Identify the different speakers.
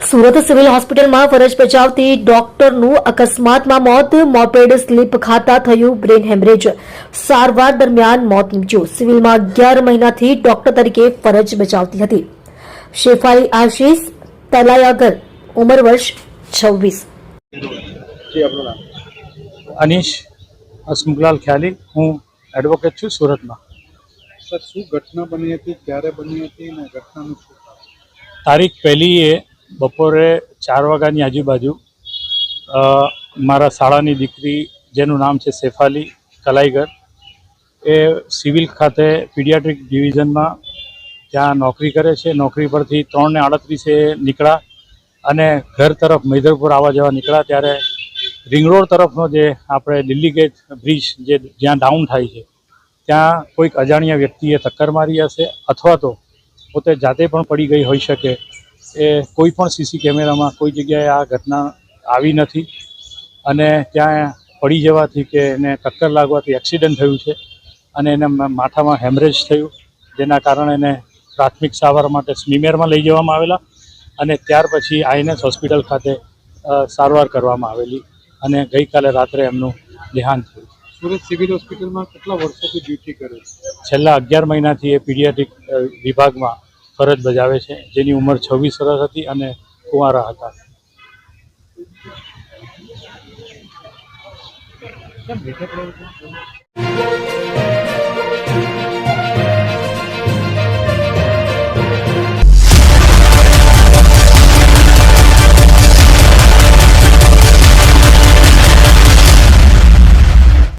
Speaker 1: Surat civil હોસ્પિટલમાં ફરજ બજાવતી ડોક્ટરનું અકસ્માતમાં મોત, મોપેડ સ્લીપ ખાતા થયું બ્રેન હેમરેજ, સારવાર દરમિયાન મોત નીપજ્યું। સિવિલમાં 11 મહિનાથી ડોક્ટર તરીકે ફરજ બજાવતી હતી શેફાલી આશીષ તલાયાગર, ઉંમર વર્ષ 26।
Speaker 2: अनीश हसमुखलाल ख्याली हूँ एडवोकेट छूँ सूरत में।
Speaker 3: सर शू घटना बनी थी, क्यारे बनी थी ने घटनाનું શું કારણ?
Speaker 2: तारीख पहली है बपोरे 4 वाग्यानी आजूबाजू मारा शाळानी दीकरी जेनु नाम है शेफाली कलाईगर ए सिविल खाते पीडियाट्रिक डिविजन में त्या नौकरी करे छे। नौकरी परथी 3:38 निकळा अने घर तरफ मैदरपुर आवा जवा निकळा त्यारे रिंग रोड तरफनो जे आपणे दिल्ली गेट ब्रिज जे ज्यां डाउन थाय छे त्यां कोईक अजाण्या व्यक्तिए टक्कर मारी हशे अथवा तो पोते जाते पण पड़ी गई होई शके। ए कोई पण सीसी केमेरा में कोई जग्याए आ घटना आवी नथी अने त्यां पड़ी जवाथी के एने टक्कर लागवाथी एक्सिडेंट थयुं छे अने एने माथामां हेमरेज थयुं जेना कारणे एने प्राथमिक सारवार माटे स्मीमेर में लई जवामां आवेला अने त्यार पछी आईएनएस होस्पिटल खाते सारवार करवामां आवेली अने गई काले रात्रे एमनुं देहांत थयुं।
Speaker 3: સુરત સિવિલ હોસ્પિટલમાં કેટલા વર્ષોથી ડ્યુટી કરે છે?
Speaker 2: छेल्ला 11 महीनाथी ए पीडियाट्रिक विभागमां फरज बजावे छे जेनी उमर 26 वर्ष हती अने कुंवारा हता।
Speaker 3: કેમ બેઠા પ્રવૃત્તિ